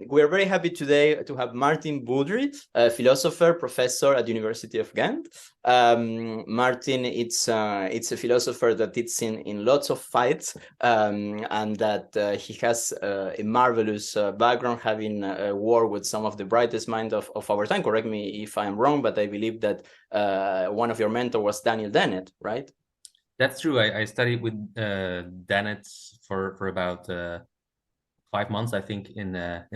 we're very happy today to have Maarten Boudry, a philosopher, professor at University of Ghent. Maarten, it's a philosopher that it's in lots of fights, and that he has a marvelous background, having worked with some of the brightest minds of our time. Correct me if I'm wrong, but I believe that one of your mentors was Daniel Dennett, right? That's true. I studied with Dennett for about 5 months, I think, in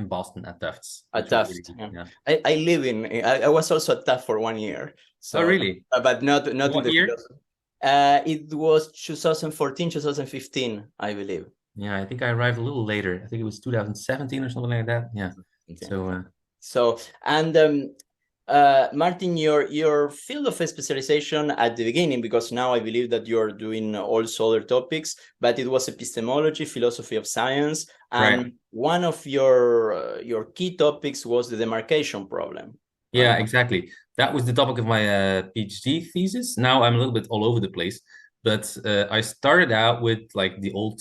Boston at Tufts. At Tufts, really, yeah. I live in. I was also at Tufts for 1 year. So, oh, really? But not what in the year? philosophy. It was 2014, 2015, I believe. Yeah, I think I arrived a little later. I think it was 2017 or something like that. Yeah. Okay. So Maarten, your field of specialization at the beginning, because now I believe that you're doing also other topics, but it was epistemology, philosophy of science, and right. One of your key topics was the demarcation problem. Yeah, right? Exactly. That was the topic of my PhD thesis. Now I'm a little bit all over the place, but I started out with like the old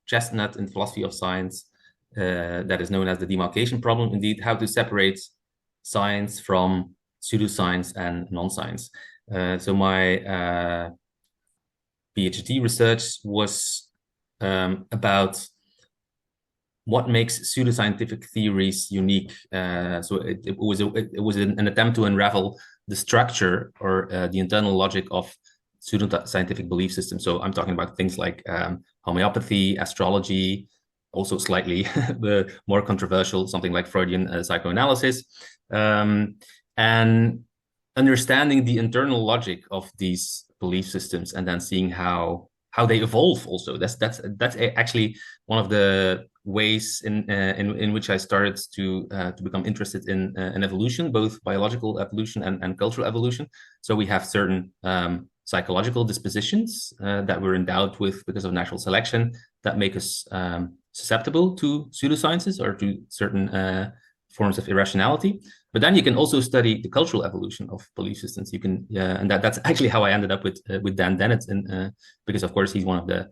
chestnut in philosophy of science that is known as the demarcation problem. Indeed, how to separate science from pseudoscience and non-science. So my PhD research was about what makes pseudoscientific theories unique. So it was an attempt to unravel the structure or the internal logic of pseudoscientific belief systems. So I'm talking about things like homeopathy, astrology, also slightly the more controversial, something like Freudian psychoanalysis, and understanding the internal logic of these belief systems, and then seeing how they evolve. Also, that's actually one of the ways in which I started to become interested in evolution, both biological evolution and cultural evolution. So we have certain psychological dispositions that we're endowed with because of natural selection that make us susceptible to pseudosciences or to certain forms of irrationality. But then you can also study the cultural evolution of belief systems. You can, and that's actually how I ended up with Dan Dennett, because of course he's one of the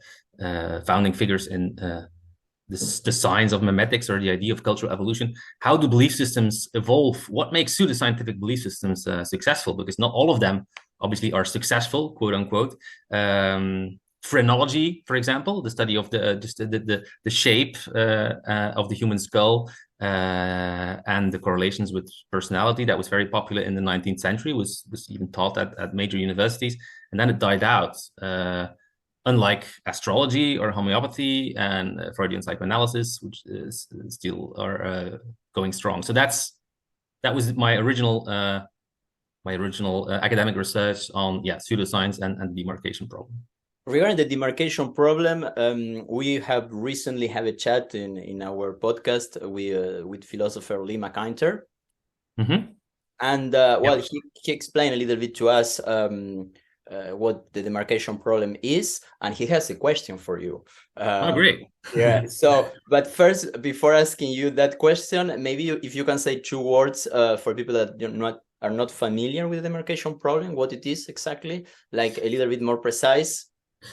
founding figures in the science of memetics, or the idea of cultural evolution. How do belief systems evolve? What makes pseudoscientific belief systems successful? Because not all of them obviously are successful, quote unquote. Phrenology, for example, the study of the shape of the human skull and the correlations with personality, that was very popular in the 19th century, was even taught at major universities, and then it died out. Unlike astrology or homeopathy and Freudian psychoanalysis, which still are going strong. So that was my original academic research on pseudoscience and the demarcation problem. Regarding the demarcation problem, we have recently had a chat in our podcast with philosopher Lee McIntyre. Mm-hmm. And he explained a little bit to us what the demarcation problem is, and he has a question for you. Oh, great. Yeah. So, but first, before asking you that question, maybe if you can say 2 words for people that are not familiar with the demarcation problem, what it is exactly, like a little bit more precise.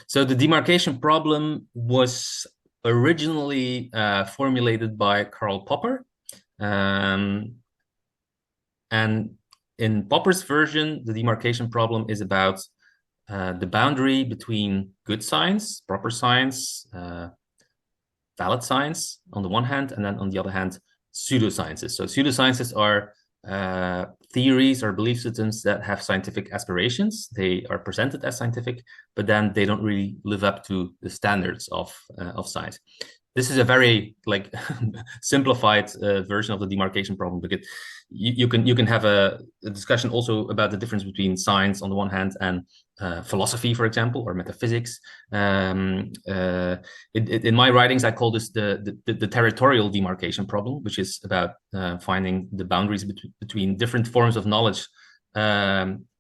So the demarcation problem was originally formulated by Karl Popper, and in Popper's version, the demarcation problem is about the boundary between good science, proper science, valid science on the one hand, and then on the other hand, pseudosciences. So pseudosciences are theories or belief systems that have scientific aspirations. They are presented as scientific, but then they don't really live up to the standards of science. This is a very simplified version of the demarcation problem, because you can have a discussion also about the difference between science on the one hand and philosophy, for example, or metaphysics. In my writings, I call this the territorial demarcation problem, which is about finding the boundaries between different forms of knowledge,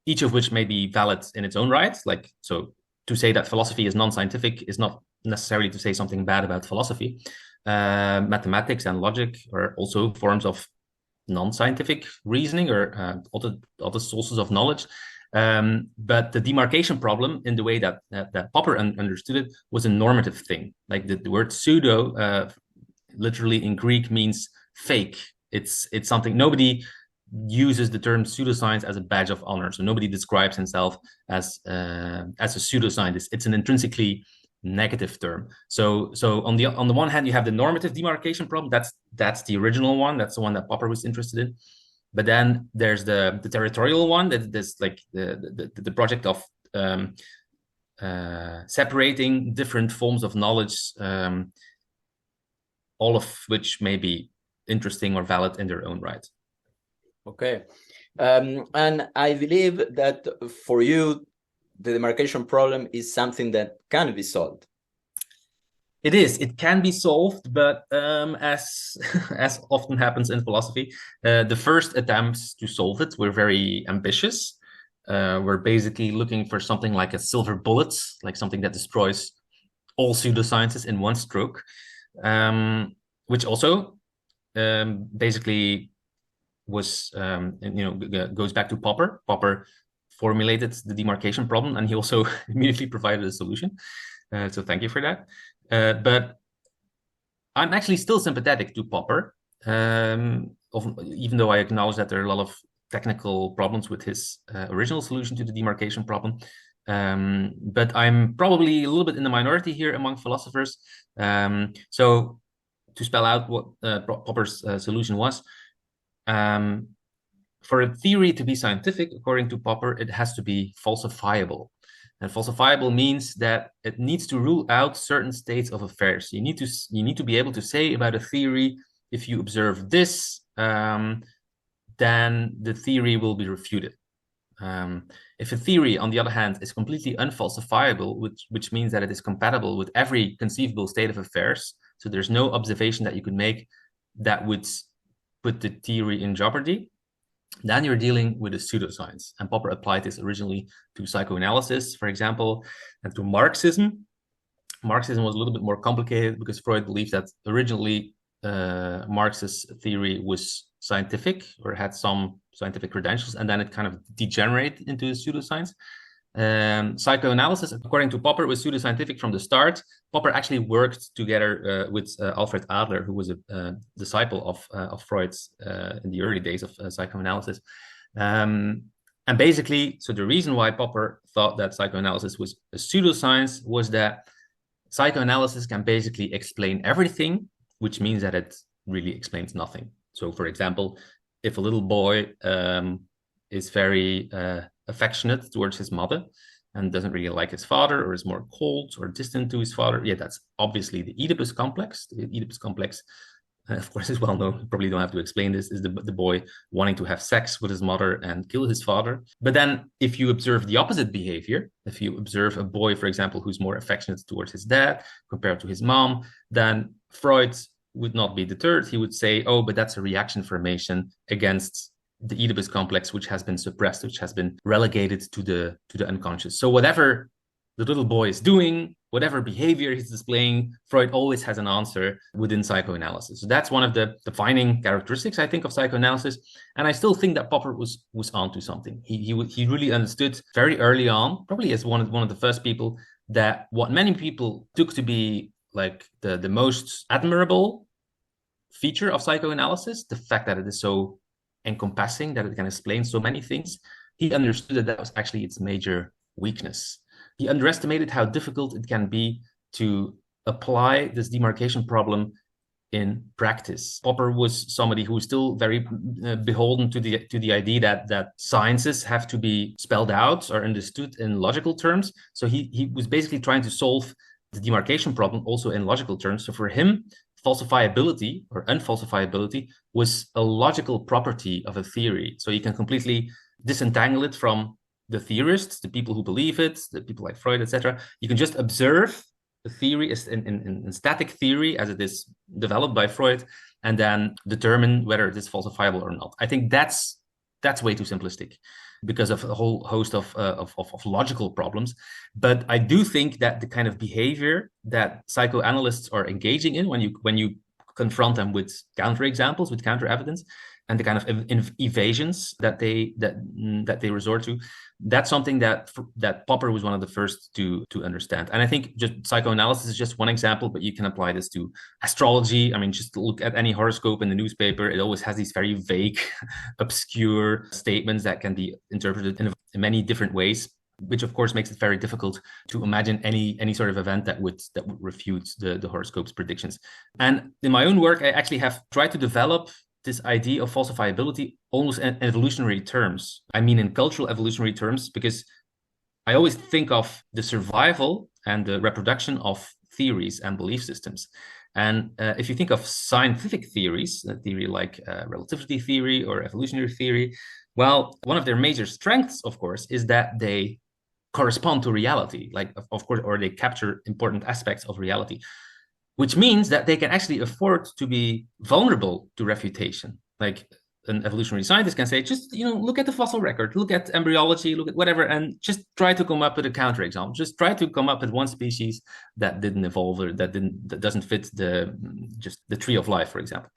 each of which may be valid in its own right. So to say that philosophy is non-scientific is not necessarily to say something bad about philosophy. Mathematics and logic are also forms of non-scientific reasoning or other sources of knowledge. But the demarcation problem, in the way that Popper understood it, was a normative thing. Like the word pseudo, literally in Greek, means fake. It's something nobody uses the term pseudoscience as a badge of honor. So nobody describes himself as a pseudoscientist. It's an intrinsically negative term. So on the one hand, you have the normative demarcation problem. That's the original one. That's the one that Popper was interested in. But then there's the territorial one. That's like the project of separating different forms of knowledge, all of which may be interesting or valid in their own right. Okay. And I believe that for you, the demarcation problem is something that can be solved. It is. It can be solved, but as often happens in philosophy, the first attempts to solve it were very ambitious. We're basically looking for something like a silver bullet, like something that destroys all pseudosciences in one stroke, which also basically was, goes back to Popper. Popper formulated the demarcation problem, and he also immediately provided a solution. So thank you for that. But I'm actually still sympathetic to Popper, even though I acknowledge that there are a lot of technical problems with his original solution to the demarcation problem. But I'm probably a little bit in the minority here among philosophers. So to spell out what Popper's solution was, for a theory to be scientific, according to Popper, it has to be falsifiable. And falsifiable means that it needs to rule out certain states of affairs. You need to be able to say about a theory, if you observe this, then the theory will be refuted. If a theory, on the other hand, is completely unfalsifiable, which means that it is compatible with every conceivable state of affairs, so there's no observation that you could make that would put the theory in jeopardy, then you're dealing with a pseudoscience. And Popper applied this originally to psychoanalysis, for example, and to Marxism. Marxism was a little bit more complicated because Freud believed that originally Marx's theory was scientific or had some scientific credentials, and then it kind of degenerated into a pseudoscience. Psychoanalysis, according to Popper, was pseudoscientific from the start. Popper actually worked together with Alfred Adler, who was a disciple of Freud's in the early days of psychoanalysis. And basically, so the reason why Popper thought that psychoanalysis was a pseudoscience was that psychoanalysis can basically explain everything, which means that it really explains nothing. So, for example, if a little boy is very affectionate towards his mother and doesn't really like his father, or is more cold or distant to his father, yeah, that's obviously the Oedipus complex. The Oedipus complex, of course, is well known. Probably don't have to explain this. Is the boy wanting to have sex with his mother and kill his father. But then if you observe the opposite behavior, if you observe a boy, for example, who's more affectionate towards his dad compared to his mom, then Freud would not be deterred. He would say, oh, but that's a reaction formation against the Oedipus complex, which has been suppressed, which has been relegated to the unconscious. So whatever the little boy is doing, whatever behavior he's displaying, Freud always has an answer within psychoanalysis. So that's one of the defining characteristics, I think, of psychoanalysis. And I still think that Popper was onto something. He really understood very early on, probably as one of the first people, that what many people took to be like the most admirable feature of psychoanalysis, the fact that it is so encompassing, that it can explain so many things, he understood that was actually its major weakness. He underestimated how difficult it can be to apply this demarcation problem in practice. Popper was somebody who was still very beholden to the idea that sciences have to be spelled out or understood in logical terms. So he was basically trying to solve the demarcation problem also in logical terms. So for him, falsifiability or unfalsifiability was a logical property of a theory. So you can completely disentangle it from the theorists, the people who believe it, the people like Freud, etc. You can just observe the theory in static theory as it is developed by Freud, and then determine whether it is falsifiable or not. I think that's way too simplistic because of a whole host of logical problems. But I do think that the kind of behavior that psychoanalysts are engaging in when you confront them with counterexamples, with counter evidence, and the kind of evasions that they resort to, that's something that Popper was one of the first to understand. And I think just psychoanalysis is just one example, but you can apply this to astrology. I mean, just look at any horoscope in the newspaper. It always has these very vague, obscure statements that can be interpreted in many different ways, which of course makes it very difficult to imagine any sort of event that would refute the horoscope's predictions. And in my own work, I actually have tried to develop this idea of falsifiability almost in evolutionary terms. I mean, in cultural evolutionary terms, because I always think of the survival and the reproduction of theories and belief systems. And if you think of scientific theories, a theory like relativity theory or evolutionary theory, well, one of their major strengths, of course, is that they correspond to reality, like, of course, or they capture important aspects of reality, which means that they can actually afford to be vulnerable to refutation. Like an evolutionary scientist can say, just, look at the fossil record, look at embryology, look at whatever, and just try to come up with a counterexample. Just try to come up with one species that didn't evolve or that doesn't fit the tree of life, for example.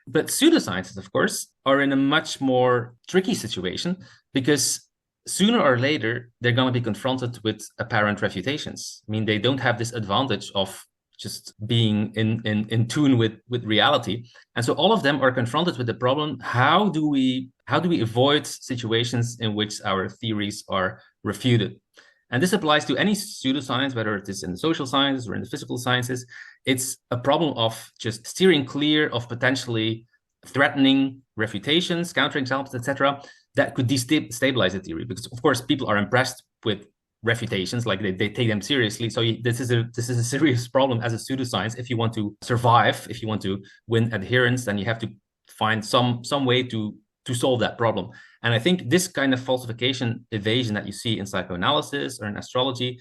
But pseudoscientists, of course, are in a much more tricky situation, because sooner or later, they're going to be confronted with apparent refutations. I mean, they don't have this advantage of just being in tune with reality. And so all of them are confronted with the problem, how do we avoid situations in which our theories are refuted? And this applies to any pseudoscience, whether it is in the social sciences or in the physical sciences. It's a problem of just steering clear of potentially threatening refutations, counterexamples, etc., that could destabilize the theory. Because of course people are impressed with refutations, like they take them seriously. So this is a serious problem as a pseudoscience. If you want to survive, if you want to win adherence, then you have to find some way to solve that problem. And I think this kind of falsification evasion that you see in psychoanalysis or in astrology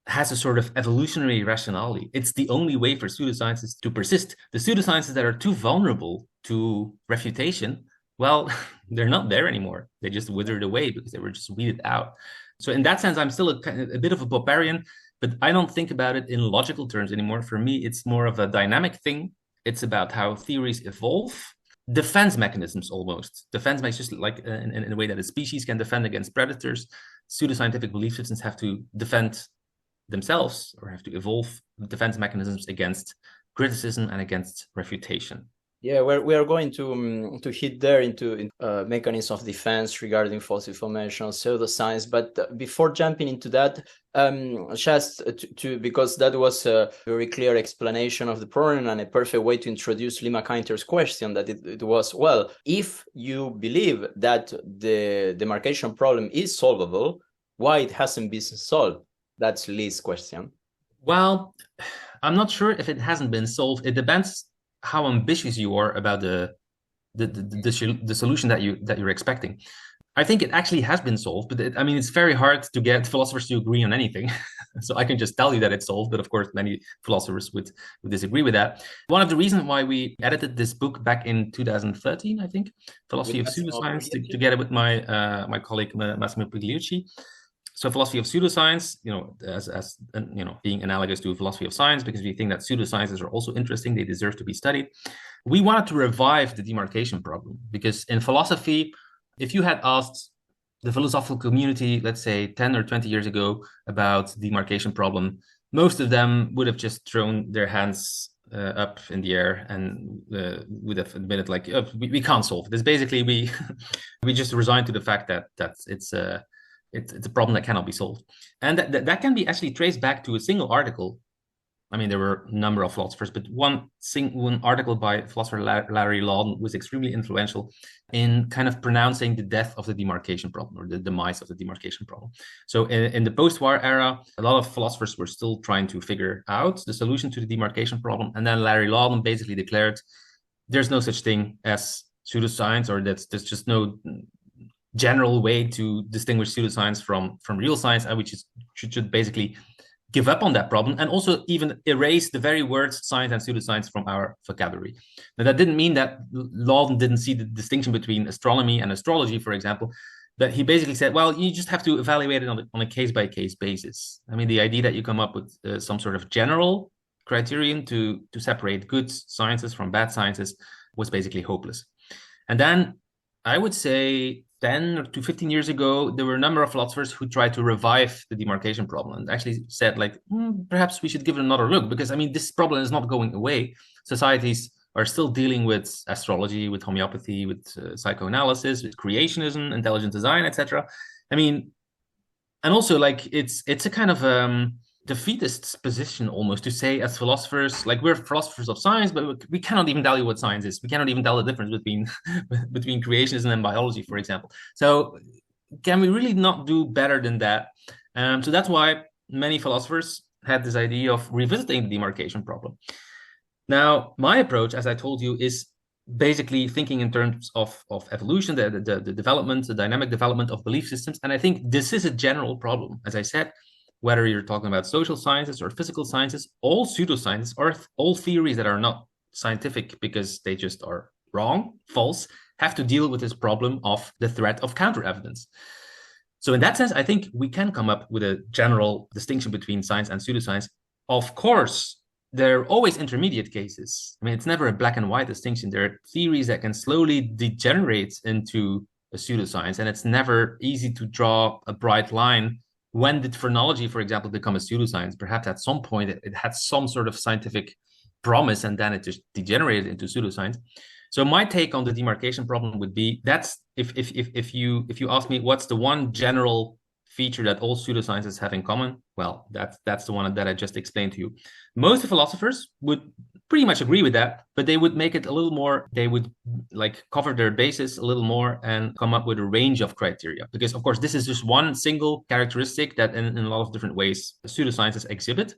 has a sort of evolutionary rationality. It's the only way for pseudosciences to persist. The pseudosciences that are too vulnerable to refutation, well, they're not there anymore. They just withered away because they were just weeded out. So in that sense, I'm still a bit of a Popperian, but I don't think about it in logical terms anymore. For me, it's more of a dynamic thing. It's about how theories evolve, defense mechanisms almost. Defense mechanisms, just like in a way that a species can defend against predators, pseudoscientific belief systems have to defend themselves or have to evolve defense mechanisms against criticism and against refutation. Yeah, we are going to hit there into mechanisms of defense regarding false information, pseudoscience. But before jumping into that, just because that was a very clear explanation of the problem and a perfect way to introduce Lima Kinter's question, that it was, well, if you believe that the demarcation problem is solvable, why it hasn't been solved? That's Lee's question. Well, I'm not sure if it hasn't been solved. It depends how ambitious you are about the solution that you're expecting. I think it actually has been solved, but it's very hard to get philosophers to agree on anything. So I can just tell you that it's solved, but of course many philosophers would disagree with that. One of the reasons why we edited this book back in 2013, I think, Philosophy of Pseudoscience, together with my colleague Massimo Pigliucci. So philosophy of pseudoscience, as being analogous to philosophy of science, because we think that pseudosciences are also interesting, they deserve to be studied. We wanted to revive the demarcation problem, because in philosophy, if you had asked the philosophical community, let's say 10 or 20 years ago, about demarcation problem, most of them would have just thrown their hands up in the air and would have admitted, like, oh, we can't solve this. Basically, we just resigned to the fact that it's a problem that cannot be solved. And that can be actually traced back to a single article. I mean, there were a number of philosophers, but one article by philosopher Larry Lawden was extremely influential in kind of pronouncing the death of the demarcation problem, or the demise of the demarcation problem. So in the post-war era, a lot of philosophers were still trying to figure out the solution to the demarcation problem. And then Larry Lawden basically declared, there's no such thing as pseudoscience, or there's just no general way to distinguish pseudoscience from real science, and we should basically give up on that problem, and also even erase the very words science and pseudoscience from our vocabulary. Now, that didn't mean that Lawden didn't see the distinction between astronomy and astrology, for example, but he basically said, well, you just have to evaluate it on a case-by-case basis. I mean, the idea that you come up with some sort of general criterion to separate good sciences from bad sciences was basically hopeless. And then I would say 10 to 15 years ago, there were a number of philosophers who tried to revive the demarcation problem and actually said, like, perhaps we should give it another look, because I mean, this problem is not going away. Societies are still dealing with astrology, with homeopathy, with psychoanalysis, with creationism, intelligent design, etc. I mean, and also like it's a kind of defeatist position almost to say, as philosophers, like, we're philosophers of science, but we cannot even tell you what science is. We cannot even tell the difference between between creationism and biology, for example. So can we really not do better than that? So that's why many philosophers had this idea of revisiting the demarcation problem. Now, my approach, as I told you, is basically thinking in terms of evolution, the development, the dynamic development of belief systems. And I think this is a general problem. As I said, whether you're talking about social sciences or physical sciences, all pseudosciences or all theories that are not scientific because they just are wrong, false, have to deal with this problem of the threat of counter evidence. So in that sense, I think we can come up with a general distinction between science and pseudoscience. Of course, there are always intermediate cases. I mean, it's never a black and white distinction. There are theories that can slowly degenerate into a pseudoscience, and it's never easy to draw a bright line. When did phrenology, for example, become a pseudoscience? Perhaps at some point it had some sort of scientific promise, and then it just degenerated into pseudoscience. So my take on the demarcation problem would be, that's if you ask me what's the one general feature that all pseudosciences have in common, well, that's the one that I just explained to you. Most philosophers would pretty much agree with that, but they would make it a little more, they would like cover their bases a little more and come up with a range of criteria. Because of course, this is just one single characteristic that in a lot of different ways pseudosciences exhibit.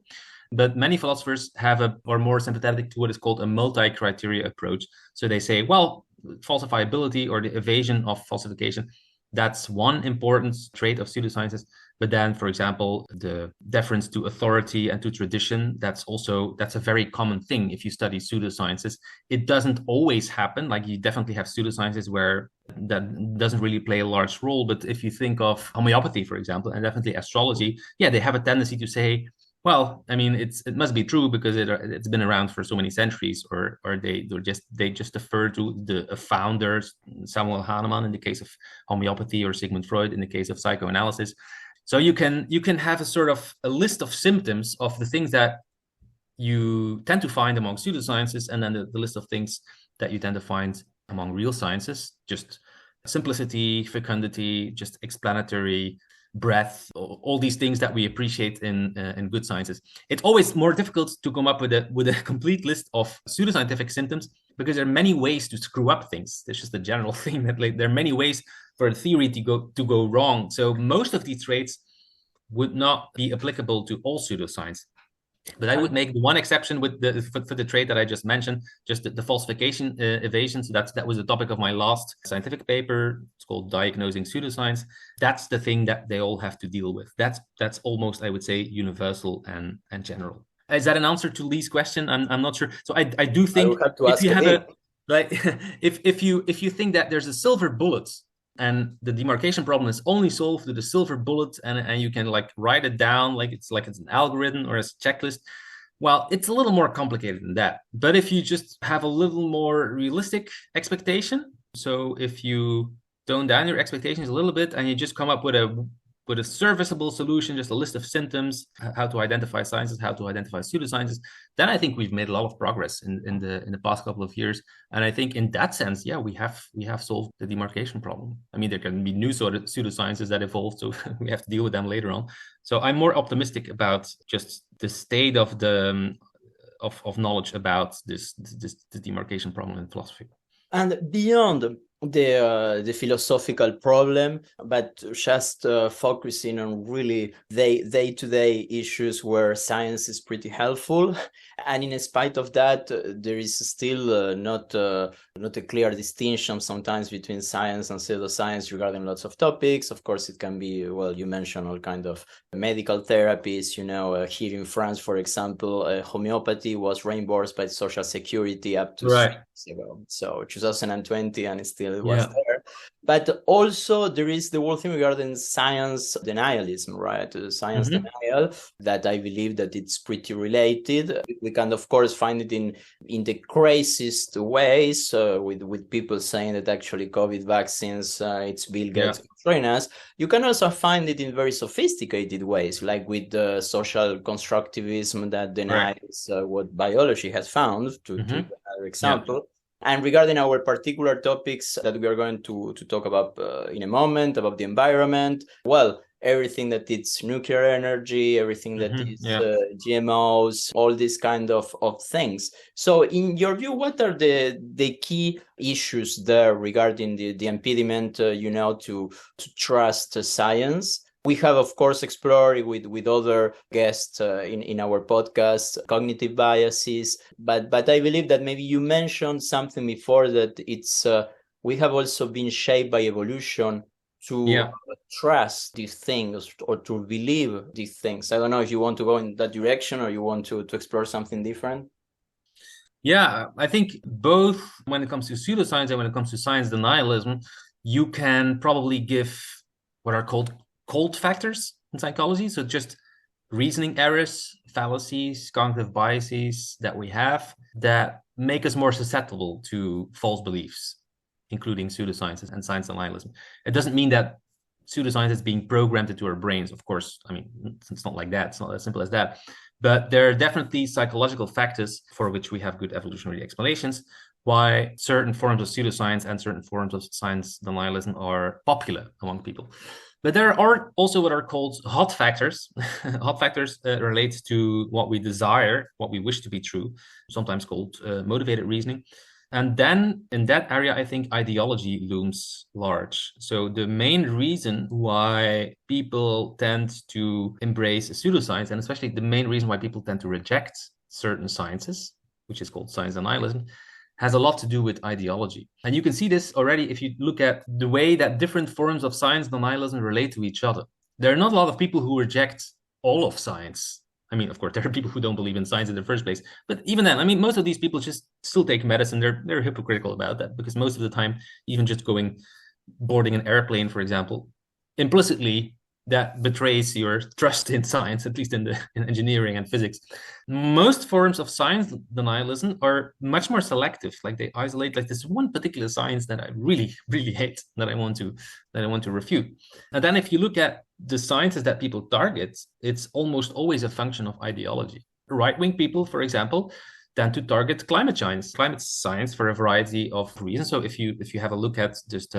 But many philosophers are more sympathetic to what is called a multi-criteria approach. So they say, well, falsifiability or the evasion of falsification, that's one important trait of pseudosciences. But then, for example, the deference to authority and to tradition, that's a very common thing if you study pseudosciences. It doesn't always happen. Like, you definitely have pseudosciences where that doesn't really play a large role. But if you think of homeopathy, for example, and definitely astrology, yeah, they have a tendency to say, well, I mean, it must be true because it's been around for so many centuries, or they just defer to the founders, Samuel Hahnemann in the case of homeopathy, or Sigmund Freud in the case of psychoanalysis. So you can have a sort of a list of symptoms of the things that you tend to find among pseudosciences, and then the list of things that you tend to find among real sciences, just simplicity, fecundity, just explanatory, breadth, all these things that we appreciate in good sciences. It's always more difficult to come up with a complete list of pseudoscientific symptoms, because there are many ways to screw up things. It's just a general thing that, like, there are many ways for a theory to go wrong. So most of these traits would not be applicable to all pseudoscience. But I would make the one exception with for the trait that I just mentioned, just the falsification evasion. So that was the topic of my last scientific paper. It's called Diagnosing Pseudoscience. That's the thing that they all have to deal with. That's almost, I would say, universal and general. Is that an answer to Lee's question? I'm not sure. So I do think if you have a, like, if you think that there's a silver bullet, and the demarcation problem is only solved with a silver bullet, and you can like write it down like it's an algorithm or a checklist, well, it's a little more complicated than that. But if you just have a little more realistic expectation, so if you tone down your expectations a little bit and you just come up with a serviceable solution, just a list of symptoms, how to identify sciences, how to identify pseudosciences, then I think we've made a lot of progress in the past couple of years. And I think in that sense, yeah, we have solved the demarcation problem. I mean, there can be new sort of pseudosciences that evolve, so we have to deal with them later on. So I'm more optimistic about just the state of the of knowledge about this demarcation problem in philosophy. And beyond the philosophical problem, but just focusing on really day-to-day issues where science is pretty helpful. And in spite of that, there is still not a clear distinction sometimes between science and pseudoscience regarding lots of topics. Of course, it can be, well, you mentioned all kind of medical therapies. Here in France, for example, homeopathy was reimbursed by Social Security up to 6 years ago. So 2020, and it still was there. But also there is the whole thing regarding science denialism, right? Science denial, that I believe that it's pretty related. We can, of course, find it in the craziest ways, with people saying that actually COVID vaccines, it's Bill Gates controlling us. You can also find it in very sophisticated ways, like with the social constructivism that denies what biology has found, to give another example. And regarding our particular topics that we are going to talk about in a moment, about the environment, well, everything that is nuclear energy, everything that is GMOs, all these kind of things. So in your view, what are the key issues there regarding the impediment, to trust science? We have, of course, explored with other guests in our podcast, cognitive biases, but I believe that maybe you mentioned something before, that it's we have also been shaped by evolution to trust these things or to believe these things. I don't know if you want to go in that direction or you want to explore something different. Yeah, I think both when it comes to pseudoscience and when it comes to science denialism, you can probably give what are called cold factors in psychology. So just reasoning errors, fallacies, cognitive biases that we have that make us more susceptible to false beliefs, including pseudosciences and science denialism. It doesn't mean that pseudoscience is being programmed into our brains. Of course, I mean, it's not like that. It's not as simple as that. But there are definitely psychological factors for which we have good evolutionary explanations why certain forms of pseudoscience and certain forms of science denialism are popular among people. But there are also what are called hot factors. Hot factors relate to what we desire, what we wish to be true, sometimes called motivated reasoning. And then in that area, I think ideology looms large. So the main reason why people tend to embrace pseudoscience, and especially the main reason why people tend to reject certain sciences, which is called science denialism, has a lot to do with ideology. And you can see this already if you look at the way that different forms of science denialism relate to each other. There are not a lot of people who reject all of science. I mean, of course, there are people who don't believe in science in the first place. But even then, I mean, most of these people just still take medicine. They're hypocritical about that because most of the time, even just boarding an airplane, for example, implicitly that betrays your trust in science, at least in engineering and physics. Most forms of science denialism are much more selective. Like they isolate like this one particular science that I really, really hate, that I want to refute. And then if you look at the sciences that people target, it's almost always a function of ideology. Right-wing people, for example, tend to target climate science for a variety of reasons. So if you have a look at just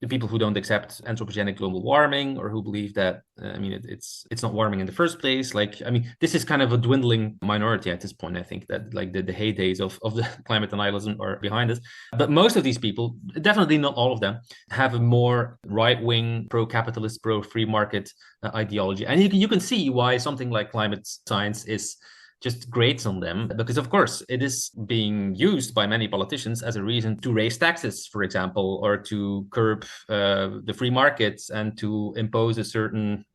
the people who don't accept anthropogenic global warming or who believe that it's not warming in the first place, like, I mean, this is kind of a dwindling minority at this point. I think that like the heydays of the climate denialism are behind us, but most of these people, definitely not all of them, have a more right-wing, pro-capitalist, pro-free market ideology. And you can see why something like climate science is just grates on them, because of course it is being used by many politicians as a reason to raise taxes, for example, or to curb the free markets and to impose a certain,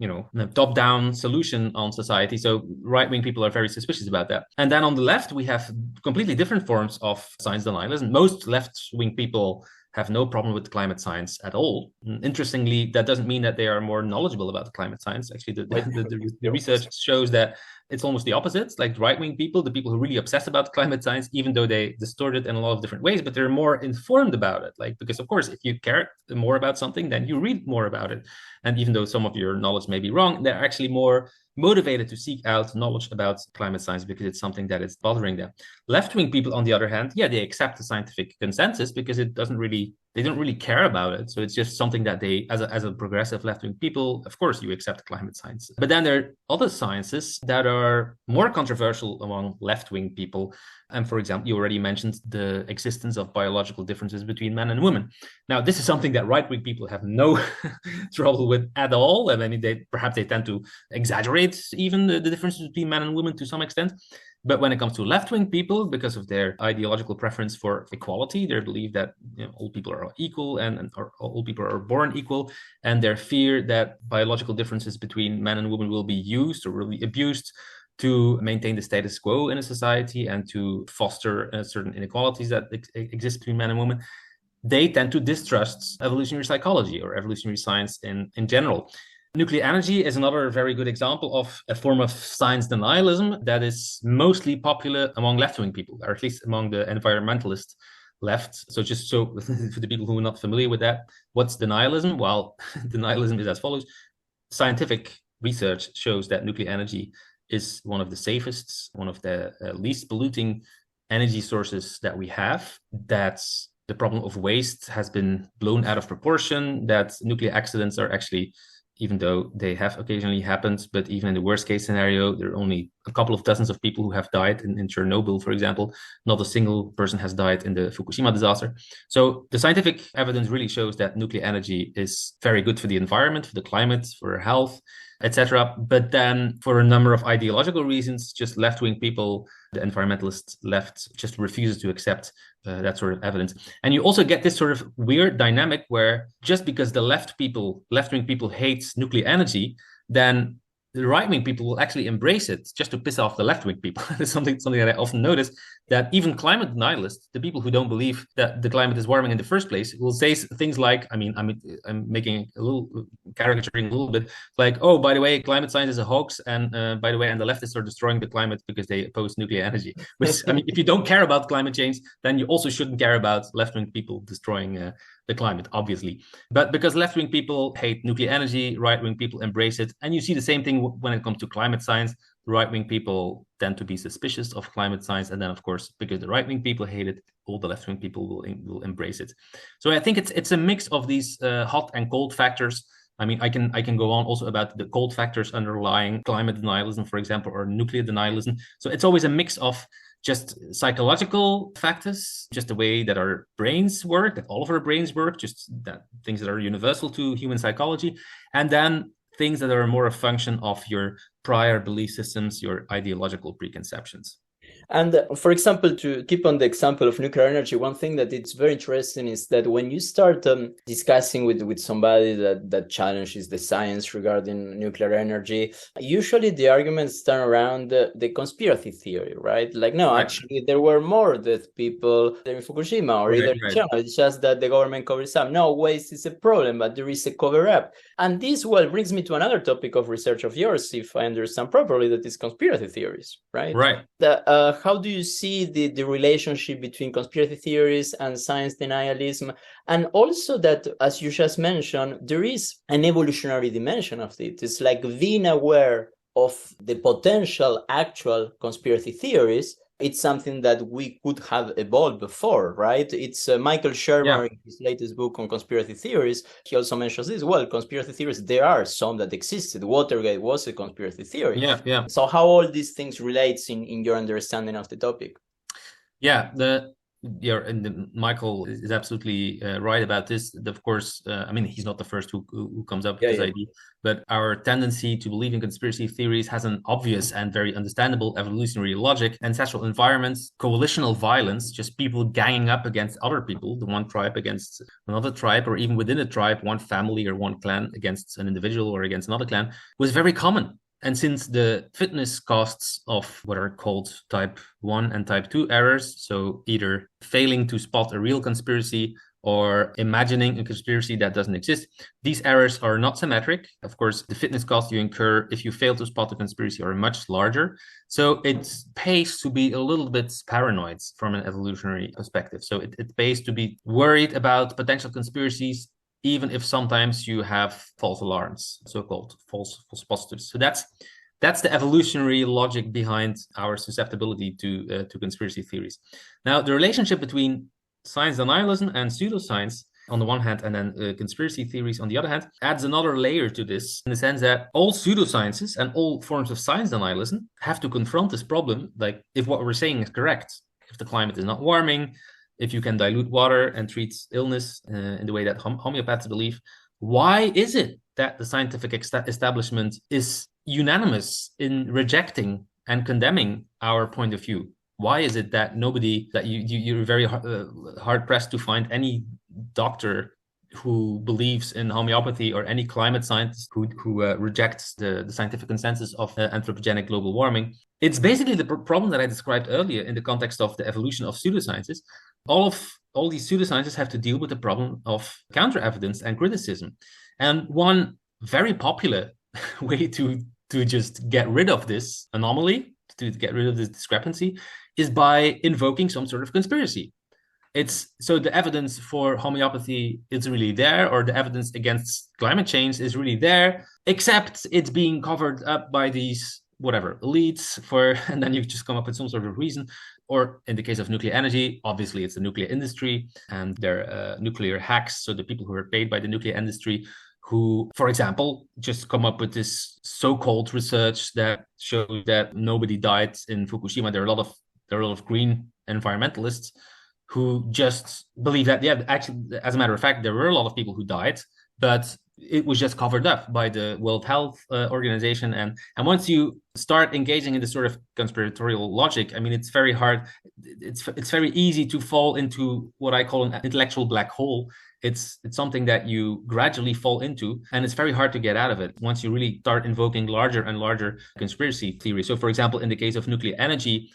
top-down solution on society. So right-wing people are very suspicious about that. And then on the left, we have completely different forms of science denialism. Most left-wing people have no problem with climate science at all. Interestingly, that doesn't mean that they are more knowledgeable about climate science. Actually, the research shows that it's almost the opposite. Like right-wing people, the people who really obsess about climate science, even though they distort it in a lot of different ways, but they're more informed about it. Like, because of course, if you care more about something, then you read more about it. And even though some of your knowledge may be wrong, they're actually more motivated to seek out knowledge about climate science because it's something that is bothering them. Left-wing people, on the other hand, they accept the scientific consensus because they don't really care about it. So it's just something that they, as a progressive left-wing people, of course, you accept climate science. But then there are other sciences that are more controversial among left-wing people. And for example, you already mentioned the existence of biological differences between men and women. Now, this is something that right-wing people have no trouble with at all. And I mean, they tend to exaggerate even the differences between men and women to some extent. But when it comes to left-wing people, because of their ideological preference for equality, they believe that all people are equal and all people are born equal, and their fear that biological differences between men and women will be used or will be abused to maintain the status quo in a society and to foster certain inequalities that exist between men and women. they tend to distrust evolutionary psychology or evolutionary science in general. Nuclear energy is another very good example of a form of science denialism that is mostly popular among left-wing people, or at least among the environmentalist left. So just so for the people who are not familiar with that, what's denialism? Well, denialism is as follows. Scientific research shows that nuclear energy is one of the safest, one of the least polluting energy sources that we have. That's the problem of waste has been blown out of proportion, that nuclear accidents are actually, even though they have occasionally happened, but even in the worst case scenario, there are only a couple of dozens of people who have died in Chernobyl, for example. Not a single person has died in the Fukushima disaster. So the scientific evidence really shows that nuclear energy is very good for the environment, for the climate, for health, etc. But then for a number of ideological reasons, just left-wing people, the environmentalist left, just refuses to accept that sort of evidence. And you also get this sort of weird dynamic where just because the left-wing people hate nuclear energy, then the right-wing people will actually embrace it just to piss off the left-wing people. It's something that I often notice, that even climate denialists, the people who don't believe that the climate is warming in the first place, will say things like, I'm making a little, caricaturing a little bit, like, oh, by the way, climate science is a hoax, and by the way, and the leftists are destroying the climate because they oppose nuclear energy. Which, I mean, if you don't care about climate change, then you also shouldn't care about left-wing people destroying the climate, obviously. But because left-wing people hate nuclear energy, right-wing people embrace it. And you see the same thing when it comes to climate science. Right-wing people tend to be suspicious of climate science. And then, of course, because the right-wing people hate it, all the left-wing people will embrace it. So I think it's a mix of these hot and cold factors. I mean, I can go on also about the cold factors underlying climate denialism, for example, or nuclear denialism. So it's always a mix of just psychological factors, just the way that our brains work, that all of our brains work, just that things that are universal to human psychology, and then things that are more a function of your prior belief systems, your ideological preconceptions. And for example, to keep on the example of nuclear energy, one thing that it's very interesting is that when you start discussing with somebody that challenges the science regarding nuclear energy, usually the arguments turn around the conspiracy theory, right? Like, no, Right. actually, there were more dead people there in Fukushima or either in China. It's just that the government covers up. No, waste is a problem, but there is a cover-up. And this, well, brings me to another topic of research of yours, if I understand properly, that is conspiracy theories, right? Right. How do you see the relationship between conspiracy theories and science denialism? And also that, as you just mentioned, there is an evolutionary dimension of it. It's like being aware of the potential actual conspiracy theories. It's something that we could have evolved before, right? It's Michael Shermer in his latest book on conspiracy theories. He also mentions this. Well, conspiracy theories, there are some that existed. Watergate was a conspiracy theory. Yeah. So how all these things relates in your understanding of the topic? Yeah, Michael is absolutely right about this. Of course, I mean, he's not the first who comes up with this idea, but our tendency to believe in conspiracy theories has an obvious and very understandable evolutionary logic. Ancestral environments, coalitional violence, just people ganging up against other people, the one tribe against another tribe, or even within a tribe, one family or one clan against an individual or against another clan, was very common. And since the fitness costs of what are called type 1 and type 2 errors, so either failing to spot a real conspiracy or imagining a conspiracy that doesn't exist, these errors are not symmetric. Of course, the fitness costs you incur if you fail to spot a conspiracy are much larger. So it pays to be a little bit paranoid from an evolutionary perspective. So it pays to be worried about potential conspiracies, even if sometimes you have false alarms, so-called false positives. So that's the evolutionary logic behind our susceptibility to conspiracy theories. Now, the relationship between science denialism and pseudoscience on the one hand, and then conspiracy theories on the other hand, adds another layer to this, in the sense that all pseudosciences and all forms of science denialism have to confront this problem. Like, if what we're saying is correct, if the climate is not warming, if you can dilute water and treat illness in the way that homeopaths believe, why is it that the scientific establishment is unanimous in rejecting and condemning our point of view? Why is it that you're very hard pressed to find any doctor who believes in homeopathy or any climate scientist who rejects the scientific consensus of anthropogenic global warming. It's basically the problem that I described earlier in the context of the evolution of pseudosciences. All these pseudosciences have to deal with the problem of counter-evidence and criticism. And one very popular way to just get rid of this anomaly, to get rid of this discrepancy, is by invoking some sort of conspiracy. It's so the evidence for homeopathy is really there, or the evidence against climate change is really there, except it's being covered up by these whatever elites and then you just come up with some sort of reason. Or in the case of nuclear energy, obviously it's the nuclear industry and their nuclear hacks. So the people who are paid by the nuclear industry who, for example, just come up with this so-called research that shows that nobody died in Fukushima. There are a lot of green environmentalists who just believe that, yeah, actually, as a matter of fact, there were a lot of people who died, but it was just covered up by the World Health Organization. And once you start engaging in this sort of conspiratorial logic, I mean, it's very hard. It's very easy to fall into what I call an intellectual black hole. It's something that you gradually fall into, and it's very hard to get out of it once you really start invoking larger and larger conspiracy theories. So, for example, in the case of nuclear energy,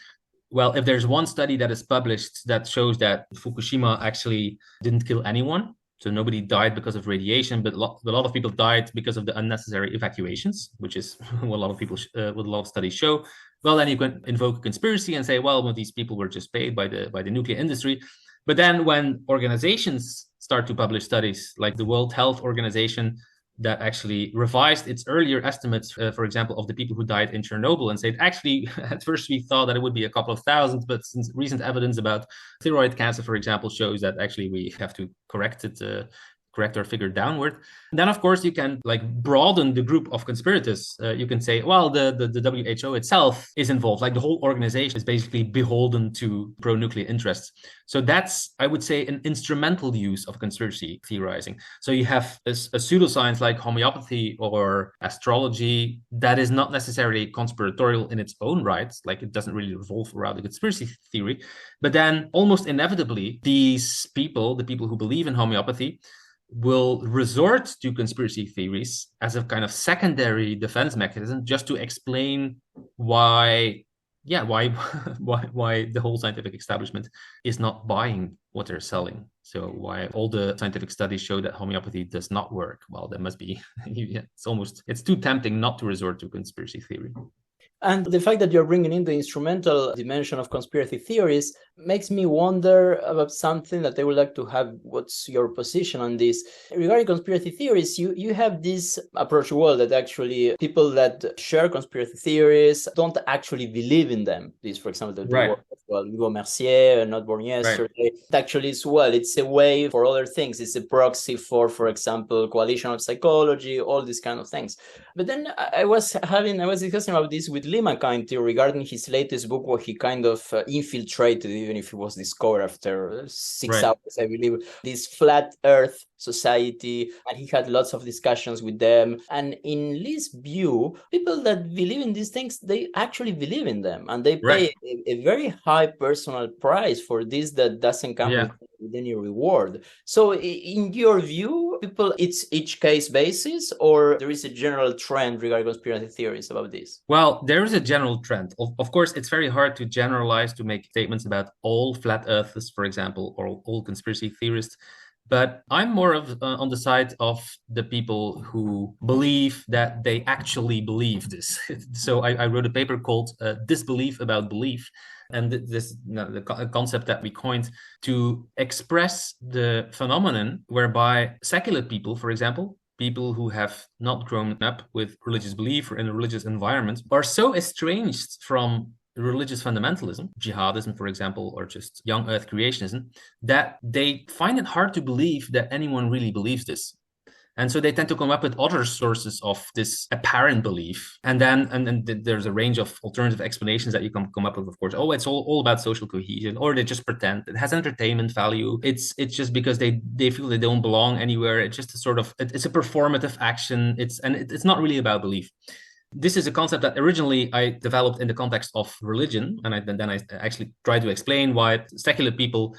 well, if there's one study that is published that shows that Fukushima actually didn't kill anyone, so nobody died because of radiation, but a lot of people died because of the unnecessary evacuations, which is what a lot of people, what a lot of studies show. Well, then you can invoke a conspiracy and say, well, these people were just paid by the nuclear industry. But then when organizations start to publish studies, like the World Health Organization, that actually revised its earlier estimates, for example, of the people who died in Chernobyl, and said, actually, at first we thought that it would be a couple of thousands, but since recent evidence about thyroid cancer, for example, shows that actually we have to correct our figure downward. And then, of course, you can broaden the group of conspirators. You can say, well, the WHO itself is involved. Like the whole organization is basically beholden to pro-nuclear interests. So that's, I would say, an instrumental use of conspiracy theorizing. So you have a pseudoscience like homeopathy or astrology that is not necessarily conspiratorial in its own right. Like it doesn't really revolve around the conspiracy theory. But then almost inevitably, these people, the people who believe in homeopathy, will resort to conspiracy theories as a kind of secondary defense mechanism just to explain why the whole scientific establishment is not buying what they're selling. So why all the scientific studies show that homeopathy does not work. Well, there must be, it's too tempting not to resort to conspiracy theory. And the fact that you're bringing in the instrumental dimension of conspiracy theories makes me wonder about something that I would like to have. What's your position on this? Regarding conspiracy theories, you have this approach, well, that actually people that share conspiracy theories don't actually believe in them. This, for example, the right. work of Hugo Mercier, Not Born Yesterday. Right. It actually is, well, it's a way for other things. It's a proxy for example, coalitional psychology, all these kind of things. But then I was discussing about this with Lima Kainti regarding his latest book, where he kind of infiltrated, even if it was discovered after 6 hours, I believe, this flat Earth society, and he had lots of discussions with them. And in Lee's view, people that believe in these things, they actually believe in them, and they pay a very high personal price for this that doesn't come with any reward. So in your view, people, it's each case basis, or there is a general trend regarding conspiracy theories about this? Well, there is a general trend. Of course, it's very hard to generalize, to make statements about all flat earthers, for example, or all conspiracy theorists. But I'm more of on the side of the people who believe that they actually believe this. So I wrote a paper called Disbelief About Belief. And this the concept that we coined to express the phenomenon whereby secular people, for example, people who have not grown up with religious belief or in a religious environment, are so estranged from religious fundamentalism, jihadism, for example, or just young earth creationism, that they find it hard to believe that anyone really believes this. And so they tend to come up with other sources of this apparent belief. And then there's a range of alternative explanations that you can come up with, of course. Oh, it's all about social cohesion, or they just pretend it has entertainment value. It's just because they feel they don't belong anywhere. It's just a sort of, it's a performative action. It's not really about belief. This is a concept that originally I developed in the context of religion. And then I actually tried to explain why secular people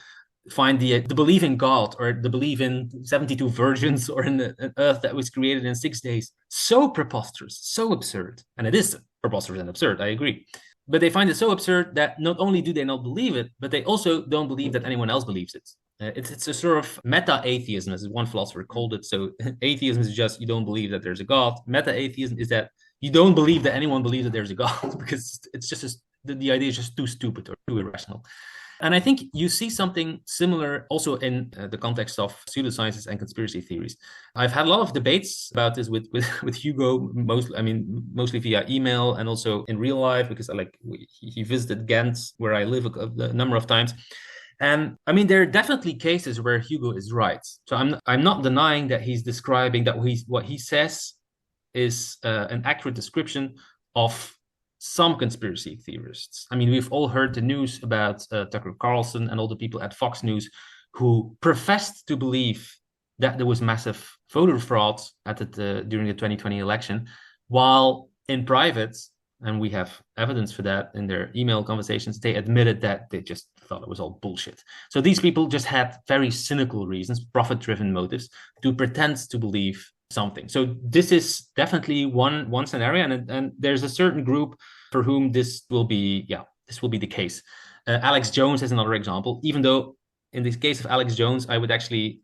find the belief in God or the belief in 72 virgins or in an earth that was created in 6 days so preposterous, so absurd. And it is preposterous and absurd, I agree. But they find it so absurd that not only do they not believe it, but they also don't believe that anyone else believes it. It's a sort of meta-atheism, as one philosopher called it. So atheism is just you don't believe that there's a God. Meta-atheism is that you don't believe that anyone believes that there's a God because it's just the idea is just too stupid or too irrational. And I think you see something similar also in the context of pseudosciences and conspiracy theories. I've had a lot of debates about this with Hugo, mostly via email and also in real life, because he visited Ghent, where I live, a number of times. And I mean, there are definitely cases where Hugo is right. So I'm not denying that he's describing that what he says is an accurate description of some conspiracy theorists. I mean, we've all heard the news about Tucker Carlson and all the people at Fox News who professed to believe that there was massive voter fraud during the 2020 election, while in private, and we have evidence for that in their email conversations, they admitted that they just thought it was all bullshit. So these people just had very cynical reasons, profit-driven motives, to pretend to believe something. So this is definitely one scenario, and there's a certain group for whom this will be the case. Alex Jones is another example, even though in this case of Alex Jones, I would actually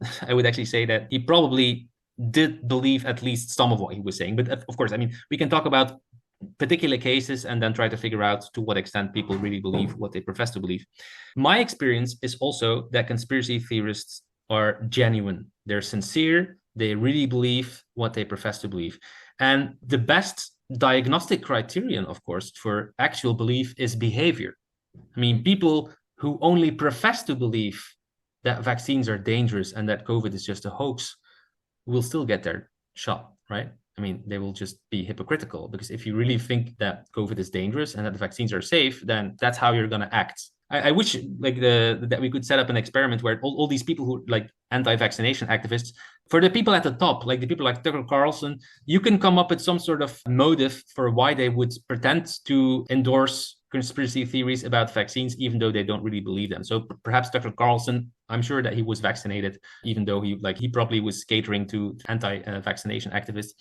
say that he probably did believe at least some of what he was saying. But of course, I mean, we can talk about particular cases and then try to figure out to what extent people really believe what they profess to believe. My experience is also that conspiracy theorists are genuine. They're sincere. They really believe what they profess to believe. And the best diagnostic criterion, of course, for actual belief is behavior. I mean, people who only profess to believe that vaccines are dangerous and that COVID is just a hoax will still get their shot, right? I mean, they will just be hypocritical, because if you really think that COVID is dangerous and that the vaccines are safe, then that's how you're going to act. I wish that we could set up an experiment where all these people who like anti-vaccination activists, for the people at the top, like the people like Tucker Carlson, you can come up with some sort of motive for why they would pretend to endorse conspiracy theories about vaccines, even though they don't really believe them. So perhaps Tucker Carlson, I'm sure that he was vaccinated, even though he probably was catering to anti-vaccination activists.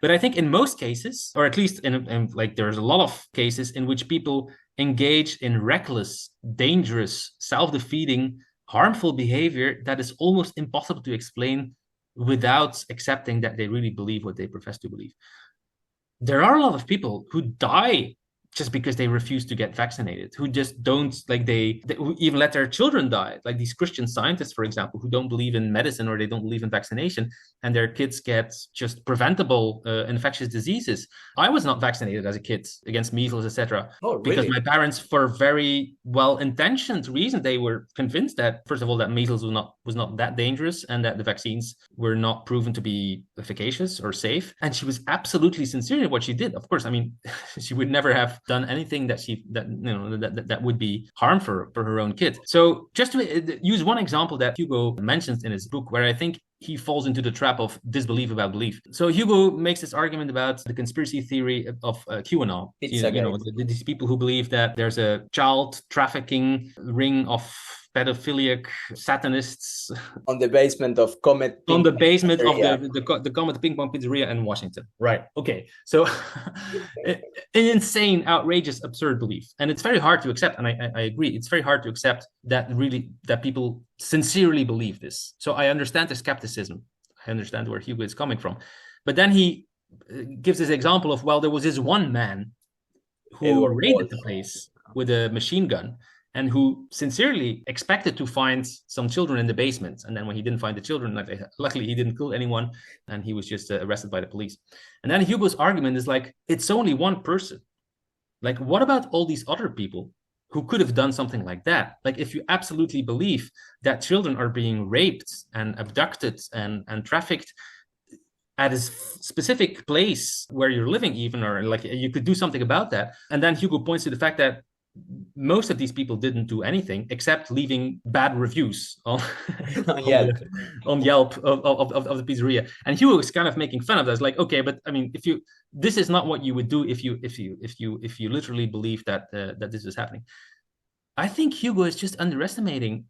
But I think in most cases, or at least in there's a lot of cases in which people engage in reckless, dangerous, self-defeating, harmful behavior that is almost impossible to explain without accepting that they really believe what they profess to believe. There are a lot of people who die just because they refuse to get vaccinated, who just don't, they even let their children die, like these Christian scientists, for example, who don't believe in medicine or they don't believe in vaccination, and their kids get just preventable infectious diseases. I was not vaccinated as a kid against measles, etc. Oh, really? Because my parents, for very well-intentioned reason, they were convinced that, first of all, that measles was not that dangerous and that the vaccines were not proven to be efficacious or safe. And she was absolutely sincere in what she did. Of course, I mean, she would never have done anything that would be harm for her own kid. So just to use one example that Hugo mentions in his book, where I think he falls into the trap of disbelief about belief. So Hugo makes this argument about the conspiracy theory of QAnon. These people who believe that there's a child trafficking ring of pedophilic satanists on the basement of Comet. On the basement of the Comet Ping Pong Pizzeria in Washington. Right. Okay. So an insane, outrageous, absurd belief. And it's very hard to accept. And I agree. It's very hard to accept that people sincerely believe this. So I understand the skepticism. I understand where Hugo is coming from. But then he gives this example of, well, there was this one man who raided the place with a machine gun, and who sincerely expected to find some children in the basement. And then when he didn't find the children, luckily he didn't kill anyone, and he was just arrested by the police. And then Hugo's argument is it's only one person. What about all these other people who could have done something like that? If you absolutely believe that children are being raped and abducted and trafficked at a specific place where you're living even, or you could do something about that. And then Hugo points to the fact that most of these people didn't do anything except leaving bad reviews on Yelp of the pizzeria. And Hugo is kind of making fun of that. It's okay, but I mean, this is not what you would do if you literally believe that this is happening. I think Hugo is just underestimating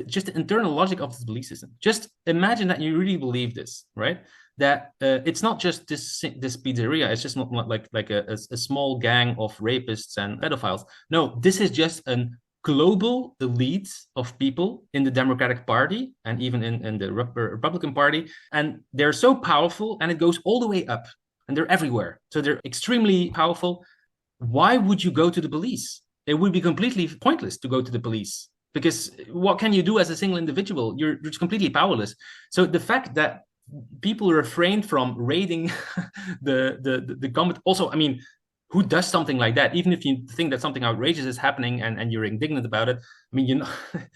just the internal logic of this belief system. Just imagine that you really believe this, right? That it's not just this pizzeria. It's just not like a small gang of rapists and pedophiles. No, this is just a global elite of people in the Democratic Party and even in the Republican Party, and they're so powerful, and it goes all the way up, and they're everywhere. So they're extremely powerful. Why would you go to the police? It would be completely pointless to go to the police, because what can you do as a single individual? You're just completely powerless. So the fact that people refrain from raiding the government, also, I mean, who does something like that? Even if you think that something outrageous is happening and you're indignant about it, I mean,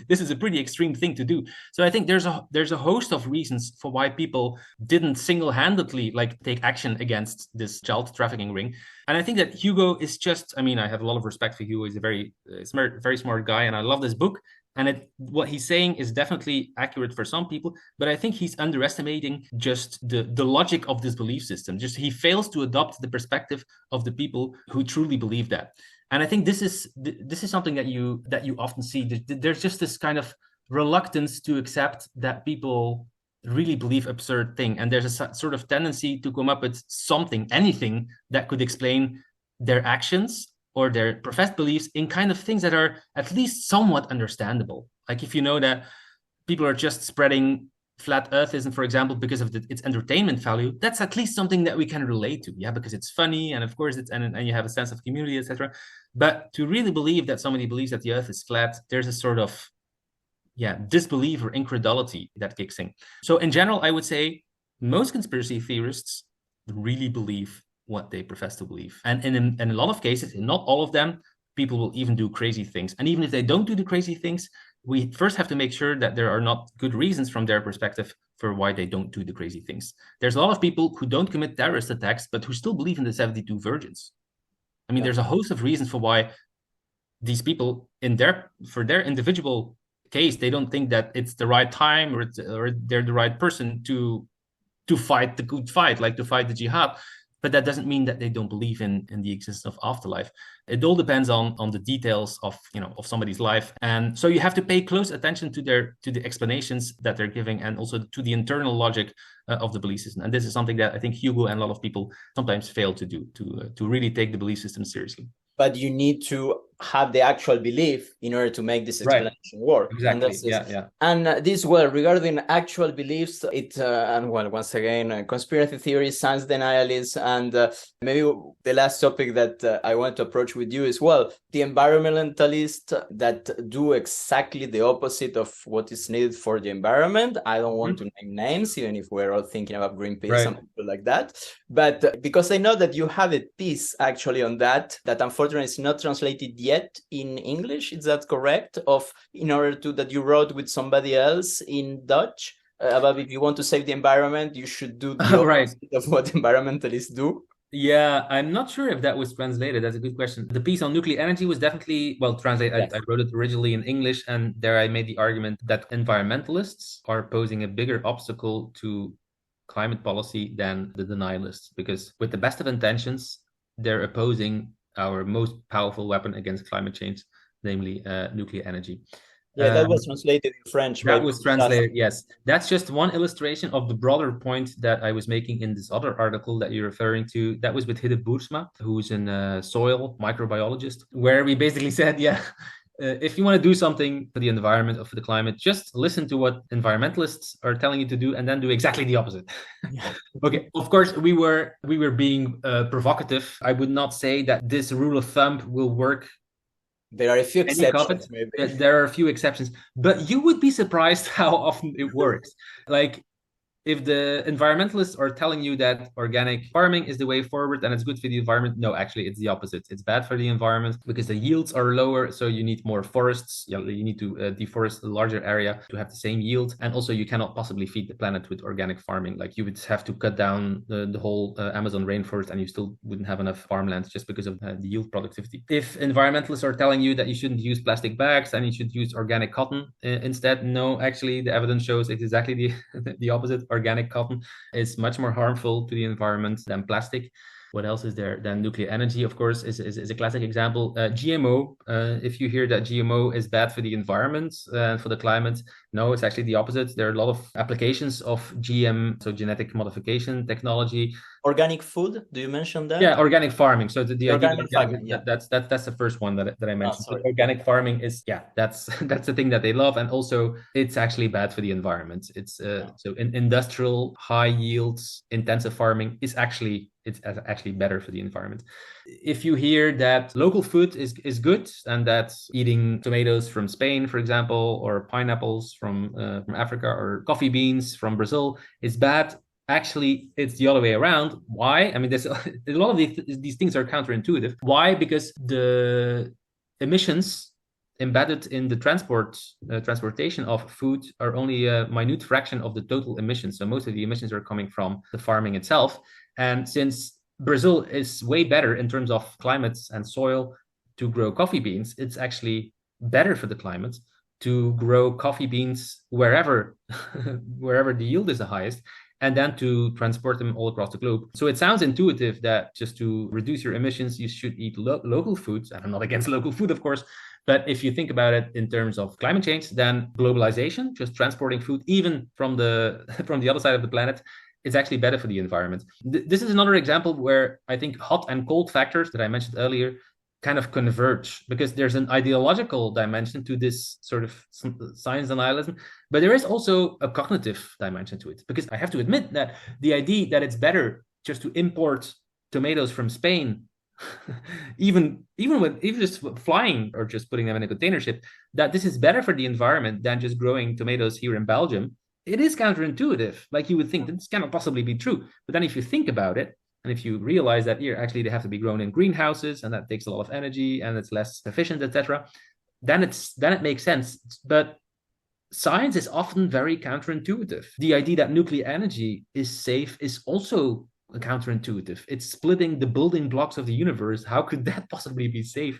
this is a pretty extreme thing to do. So I think there's a host of reasons for why people didn't single-handedly take action against this child trafficking ring. And I think that Hugo is just, I mean, I have a lot of respect for Hugo. He's a very smart guy, and I love this book. And what he's saying is definitely accurate for some people, but I think he's underestimating just the logic of this belief system. Just he fails to adopt the perspective of the people who truly believe that. And I think this is something that you often see. There's just this kind of reluctance to accept that people really believe absurd thing, and there's a sort of tendency to come up with something, anything that could explain their actions or their professed beliefs in kind of things that are at least somewhat understandable. Like if you know that people are just spreading flat earthism, for example, because of its entertainment value, that's at least something that we can relate to, yeah, because it's funny, and of course it's and you have a sense of community, etc. But to really believe that somebody believes that the earth is flat, there's a sort of disbelief or incredulity that kicks in. So in general, I would say most conspiracy theorists really believe what they profess to believe. And in a lot of cases, in not all of them, people will even do crazy things. And even if they don't do the crazy things, we first have to make sure that there are not good reasons from their perspective for why they don't do the crazy things. There's a lot of people who don't commit terrorist attacks, but who still believe in the 72 virgins. I mean, there's a host of reasons for why these people, for their individual case, they don't think that it's the right time or they're the right person to fight the good fight, like to fight the jihad. But that doesn't mean that they don't believe in the existence of afterlife. It all depends on the details of somebody's life, and so you have to pay close attention to the explanations that they're giving, and also to the internal logic of the belief system. And this is something that I think Hugo and a lot of people sometimes fail to do, to really take the belief system seriously. But you need to have the actual belief in order to make this explanation work. Exactly. And regarding actual beliefs, once again, conspiracy theory, science denialism, and maybe the last topic that I want to approach with you is, the environmentalists that do exactly the opposite of what is needed for the environment. I don't want to name names, even if we're all thinking about Greenpeace and people like that. But because I know that you have a piece actually on that unfortunately is not translated yet in English. Is that correct? That you wrote with somebody else in Dutch about if you want to save the environment, you should do the opposite of what environmentalists do. Yeah, I'm not sure if that was translated. That's a good question. The piece on nuclear energy was definitely translated. Yes. I wrote it originally in English, and there I made the argument that environmentalists are posing a bigger obstacle to climate policy than the denialists, because with the best of intentions, they're opposing our most powerful weapon against climate change, namely nuclear energy. Yeah, that was translated in French. That was translated, yes. That's just one illustration of the broader point that I was making in this other article that you're referring to. That was with Hidde Boersma, who's a soil microbiologist, where we basically said, if you want to do something for the environment or for the climate, just listen to what environmentalists are telling you to do and then do exactly the opposite. Okay, of course, we were being provocative. I would not say that this rule of thumb will work. There are a few exceptions, maybe. There are a few exceptions, but you would be surprised how often it works. Like, if the environmentalists are telling you that organic farming is the way forward and it's good for the environment, no, actually, it's the opposite. It's bad for the environment because the yields are lower, so you need more forests. You need to deforest a larger area to have the same yield. And also, you cannot possibly feed the planet with organic farming. Like, you would have to cut down the whole Amazon rainforest, and you still wouldn't have enough farmland just because of the yield productivity. If environmentalists are telling you that you shouldn't use plastic bags and you should use organic cotton instead, no, actually, the evidence shows it's exactly the opposite. Organic cotton is much more harmful to the environment than plastic. What else is there? Then nuclear energy, of course, is a classic example. GMO, if you hear that GMO is bad for the environment and for the climate, no, it's actually the opposite. There are a lot of applications of GM, so genetic modification technology. Organic food, do you mention that? Yeah, organic farming. So the idea Organic of farming, yeah. that's the first one that I mentioned. sorry. Organic farming is, yeah, that's the thing that they love, and also it's actually bad for the environment. It's so in industrial high yields intensive farming is actually better for the environment. If you hear that local food is good and that eating tomatoes from Spain, for example, or pineapples from Africa, or coffee beans from Brazil is bad, actually, it's the other way around. Why? I mean, there's a lot of these things are counterintuitive. Why? Because the emissions embedded in the transportation of food are only a minute fraction of the total emissions. So most of the emissions are coming from the farming itself. And since Brazil is way better in terms of climate and soil to grow coffee beans, it's actually better for the climate to grow coffee beans wherever the yield is the highest, and then to transport them all across the globe. So it sounds intuitive that just to reduce your emissions, you should eat local foods. And I'm not against local food, of course. But if you think about it in terms of climate change, then globalization, just transporting food, even from the other side of the planet, is actually better for the environment. This is another example where I think hot and cold factors that I mentioned earlier kind of converge, because there's an ideological dimension to this sort of science denialism, but there is also a cognitive dimension to it, because I have to admit that the idea that it's better just to import tomatoes from Spain, even just flying or just putting them in a container ship, that this is better for the environment than just growing tomatoes here in Belgium. It is counterintuitive. Like, you would think that this cannot possibly be true, but then if you think about it, and if you realize that here, actually, they have to be grown in greenhouses, and that takes a lot of energy, and it's less efficient, etc., then it makes sense. But science is often very counterintuitive. The idea that nuclear energy is safe is also counterintuitive. It's splitting the building blocks of the universe. How could that possibly be safe?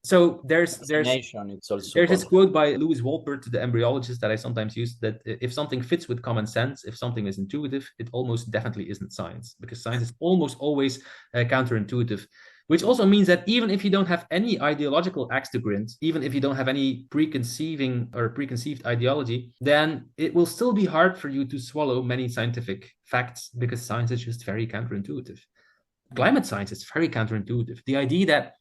So there's this quote by Louis Wolpert, the embryologist, that I sometimes use, that if something fits with common sense, if something is intuitive, it almost definitely isn't science, because science is almost always counterintuitive, which also means that even if you don't have any ideological axe to grind, even if you don't have any preconceived ideology, then it will still be hard for you to swallow many scientific facts, because science is just very counterintuitive. Climate science is very counterintuitive. The idea that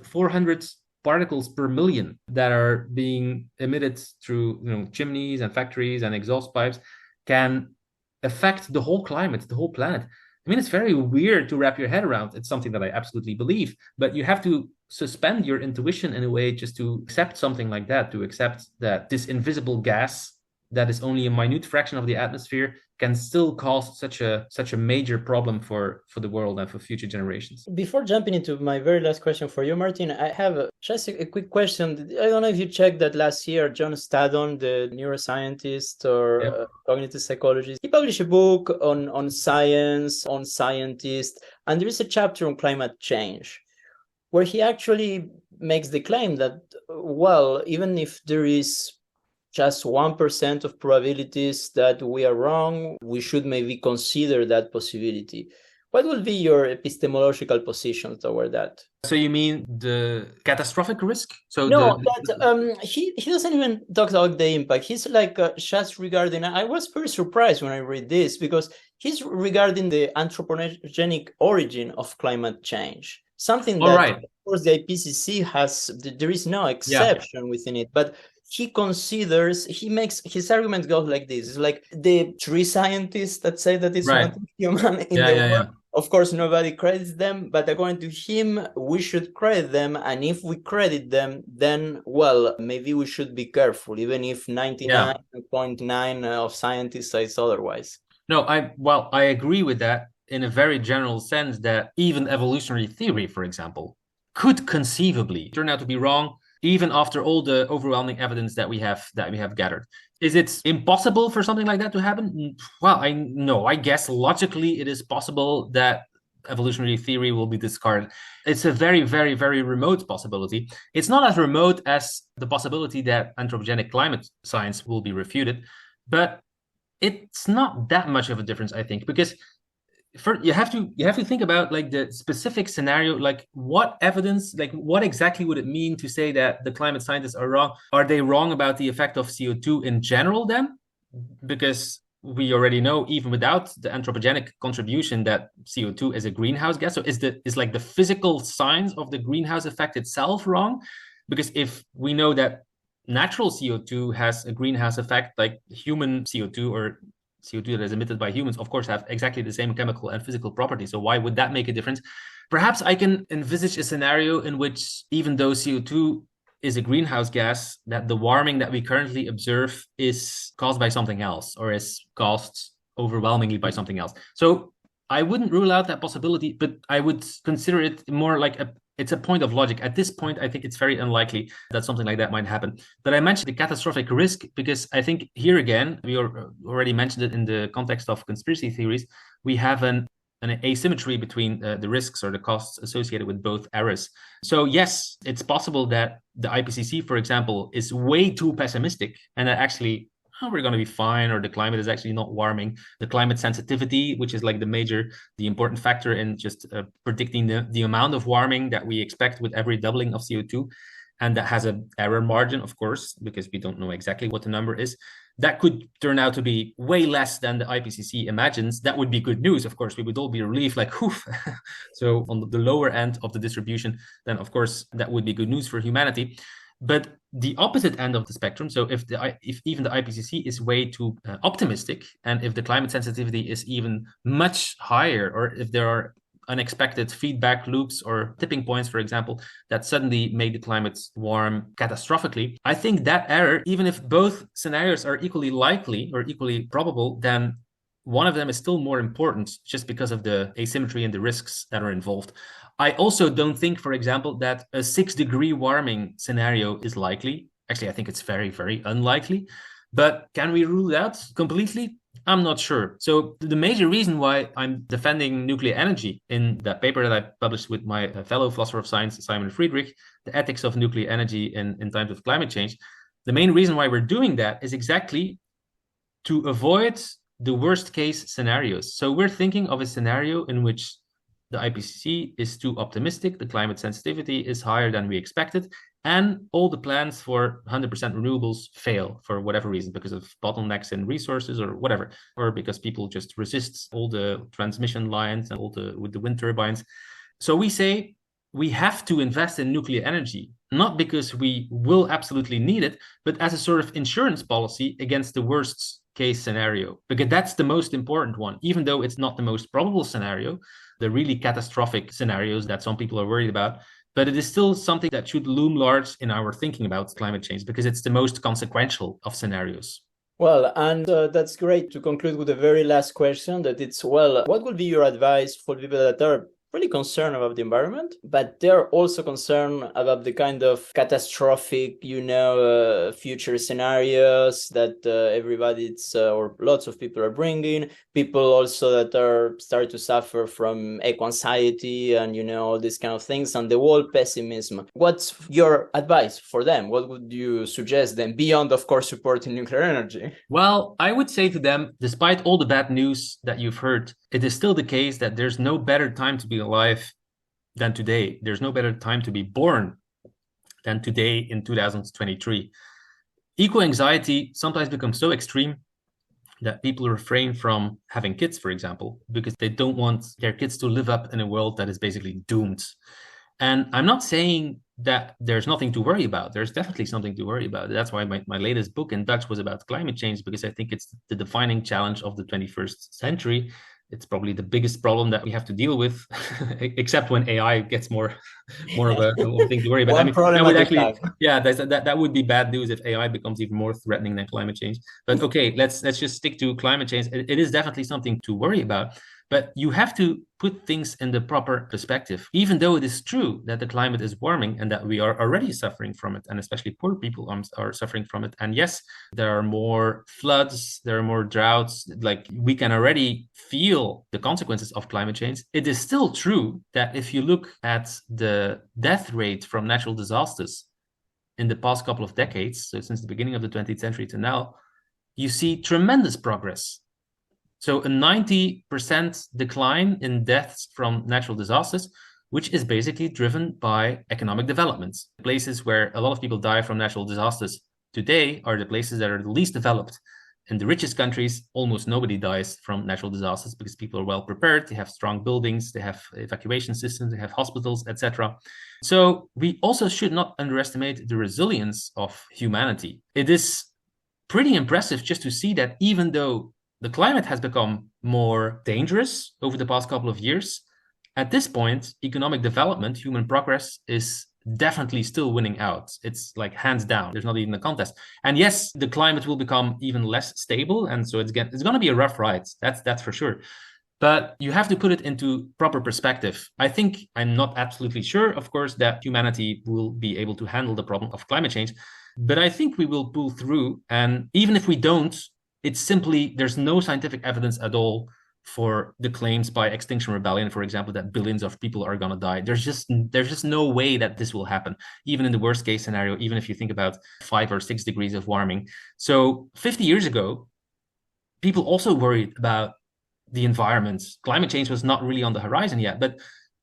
400 particles per million that are being emitted through chimneys and factories and exhaust pipes can affect the whole climate, the whole planet. I mean, it's very weird to wrap your head around. It's something that I absolutely believe, but you have to suspend your intuition in a way just to accept something like that, to accept that this invisible gas that is only a minute fraction of the atmosphere can still cause such a major problem for the world and for future generations. Before jumping into my very last question for you, Maarten, I have just a quick question. I don't know if you checked that last year, John Staddon, the neuroscientist or cognitive psychologist, he published a book on science, on scientists, and there is a chapter on climate change where he actually makes the claim that, well, even if there is just 1% of probabilities that we are wrong, we should maybe consider that possibility. What will be your epistemological position toward that? So you mean the catastrophic risk? So no, he doesn't even talk about the impact. He's like just regarding, I was very surprised when I read this, because he's regarding the anthropogenic origin of climate change. Something that, of course, the IPCC has, there is no exception within it, but he makes his argument goes like this. It's like the three scientists that say that it's not human in the world. Of course, nobody credits them, but according to him, we should credit them. And if we credit them, then, well, maybe we should be careful, even if 99.9% of scientists say otherwise. No, I agree with that in a very general sense, that even evolutionary theory, for example, could conceivably turn out to be wrong, even after all the overwhelming evidence that we have gathered. Is it impossible for something like that to happen? Well, I guess logically it is possible that evolutionary theory will be discarded. It's a very, very, very remote possibility. It's not as remote as the possibility that anthropogenic climate science will be refuted, but it's not that much of a difference, I think, because first you have to think about like the specific scenario, like what evidence, like what exactly would it mean to say that the climate scientists are wrong? Are they wrong about the effect of CO2 in general then? Because we already know, even without the anthropogenic contribution, that CO2 is a greenhouse gas. So is like the physical science of the greenhouse effect itself wrong? Because if we know that natural CO2 has a greenhouse effect, like human CO2 or CO2 that is emitted by humans, of course, have exactly the same chemical and physical properties. So why would that make a difference? Perhaps I can envisage a scenario in which, even though CO2 is a greenhouse gas, that the warming that we currently observe is caused by something else, or is caused overwhelmingly by something else. So I wouldn't rule out that possibility, but I would consider it more like it's a point of logic. At this point, I think it's very unlikely that something like that might happen. But I mentioned the catastrophic risk because I think here again, we already mentioned it in the context of conspiracy theories, we have an asymmetry between the risks or the costs associated with both errors. So yes, it's possible that the IPCC, for example, is way too pessimistic and that actually we're going to be fine, or the climate is actually not warming. The climate sensitivity, which is like the important factor in just predicting the amount of warming that we expect with every doubling of CO2. And that has an error margin, of course, because we don't know exactly what the number is. That could turn out to be way less than the IPCC imagines. That would be good news. Of course, we would all be relieved, like, whew. So on the lower end of the distribution, then of course that would be good news for humanity. But the opposite end of the spectrum, so if even the IPCC is way too optimistic, and if the climate sensitivity is even much higher, or if there are unexpected feedback loops or tipping points, for example, that suddenly make the climate warm catastrophically, I think that error, even if both scenarios are equally likely or equally probable, then one of them is still more important just because of the asymmetry and the risks that are involved. I also don't think, for example, that a 6-degree warming scenario is likely. Actually, I think it's very, very unlikely. But can we rule it out completely? I'm not sure. So the major reason why I'm defending nuclear energy in that paper that I published with my fellow philosopher of science, Simon Friedrich, The Ethics of Nuclear Energy in Times of Climate Change, the main reason why we're doing that is exactly to avoid the worst case scenarios. So we're thinking of a scenario in which the IPCC is too optimistic, the climate sensitivity is higher than we expected, and all the plans for 100% renewables fail for whatever reason, because of bottlenecks in resources or whatever, or because people just resist all the transmission lines and with the wind turbines. So we say we have to invest in nuclear energy, not because we will absolutely need it, but as a sort of insurance policy against the worst case scenario, because that's the most important one, even though it's not the most probable scenario, the really catastrophic scenarios that some people are worried about. But it is still something that should loom large in our thinking about climate change, because it's the most consequential of scenarios. Well, and that's great to conclude with the very last question, that it's, well, what would be your advice for people that are really concerned about the environment, but they're also concerned about the kind of catastrophic, future scenarios that everybody's or lots of people are bringing. People also that are start to suffer from eco-anxiety and, all these kind of things, and the whole pessimism. What's your advice for them? What would you suggest them beyond, of course, supporting nuclear energy? Well, I would say to them, despite all the bad news that you've heard, it is still the case that there's no better time to be alive than today. There's no better time to be born than today in 2023. Eco-anxiety sometimes becomes so extreme that people refrain from having kids, for example, because they don't want their kids to live up in a world that is basically doomed. And I'm not saying that there's nothing to worry about. There's definitely something to worry about. That's why my latest book in Dutch was about climate change, because I think it's the defining challenge of the 21st century. It's probably the biggest problem that we have to deal with, except when AI gets more of a thing to worry about. One problem that would at a actually, time. yeah, that would be bad news if AI becomes even more threatening than climate change. But okay, let's just stick to climate change. It is definitely something to worry about. But you have to put things in the proper perspective. Even though it is true that the climate is warming and that we are already suffering from it, and especially poor people are suffering from it. And yes, there are more floods, there are more droughts. Like, we can already feel the consequences of climate change. It is still true that if you look at the death rate from natural disasters in the past couple of decades, so since the beginning of the 20th century to now, you see tremendous progress. So a 90% decline in deaths from natural disasters, which is basically driven by economic development. Places where a lot of people die from natural disasters today are the places that are the least developed. In the richest countries, almost nobody dies from natural disasters because people are well prepared. They have strong buildings, they have evacuation systems, they have hospitals, etc. So we also should not underestimate the resilience of humanity. It is pretty impressive just to see that even though the climate has become more dangerous over the past couple of years, at this point, economic development, human progress is definitely still winning out. It's like hands down. There's not even a contest. And yes, the climate will become even less stable, and so it's going to be a rough ride. That's for sure. But you have to put it into proper perspective. I think I'm not absolutely sure, of course, that humanity will be able to handle the problem of climate change, but I think we will pull through. And even if we don't, it's simply there's no scientific evidence at all for the claims by Extinction Rebellion, for example, that billions of people are going to die. There's just no way that this will happen, even in the worst case scenario, even if you think about 5 or 6 degrees of warming. So 50 years ago, people also worried about the environment. Climate change was not really on the horizon yet, but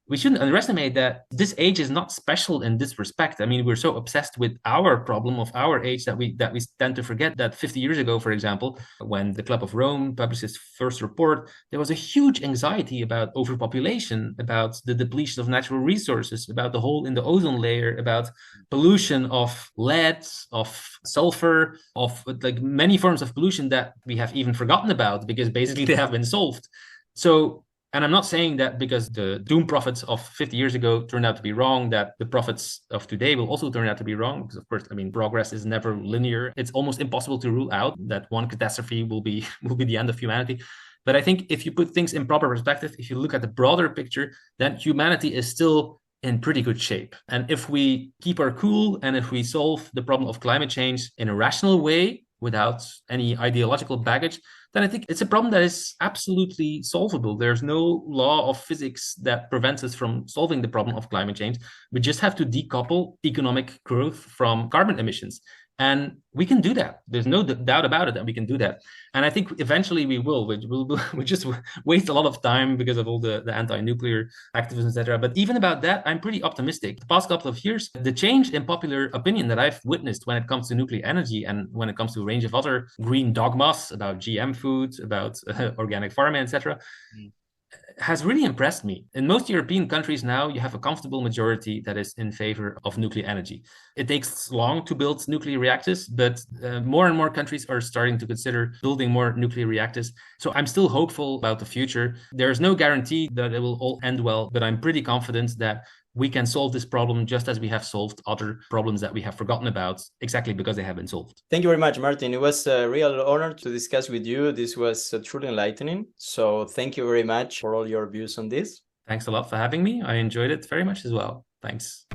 we shouldn't underestimate that this age is not special in this respect. I mean, we're so obsessed with our problem of our age that we tend to forget that 50 years ago, for example, when the Club of Rome published its first report, there was a huge anxiety about overpopulation, about the depletion of natural resources, about the hole in the ozone layer, about pollution of lead, of sulfur, of like many forms of pollution that we have even forgotten about because basically they have been solved. So, and I'm not saying that because the doom prophets of 50 years ago turned out to be wrong, that the prophets of today will also turn out to be wrong. Because of course, I mean, progress is never linear. It's almost impossible to rule out that one catastrophe will be the end of humanity. But I think if you put things in proper perspective, if you look at the broader picture, then humanity is still in pretty good shape. And if we keep our cool and if we solve the problem of climate change in a rational way, without any ideological baggage, then I think it's a problem that is absolutely solvable. There's no law of physics that prevents us from solving the problem of climate change. We just have to decouple economic growth from carbon emissions. And we can do that. There's no doubt about it that we can do that. And I think eventually we will. We just waste a lot of time because of all the anti-nuclear activism, etc. But even about that, I'm pretty optimistic. The past couple of years, the change in popular opinion that I've witnessed when it comes to nuclear energy and when it comes to a range of other green dogmas about GM foods, about organic farming, etc., has really impressed me. In most European countries now, you have a comfortable majority that is in favor of nuclear energy. It takes long to build nuclear reactors, but more and more countries are starting to consider building more nuclear reactors. So I'm still hopeful about the future. There's no guarantee that it will all end well, but I'm pretty confident that we can solve this problem just as we have solved other problems that we have forgotten about exactly because they have been solved. Thank you very much, Maarten. It was a real honor to discuss with you. This was truly enlightening. So thank you very much for all your views on this. Thanks a lot for having me. I enjoyed it very much as well. Thanks.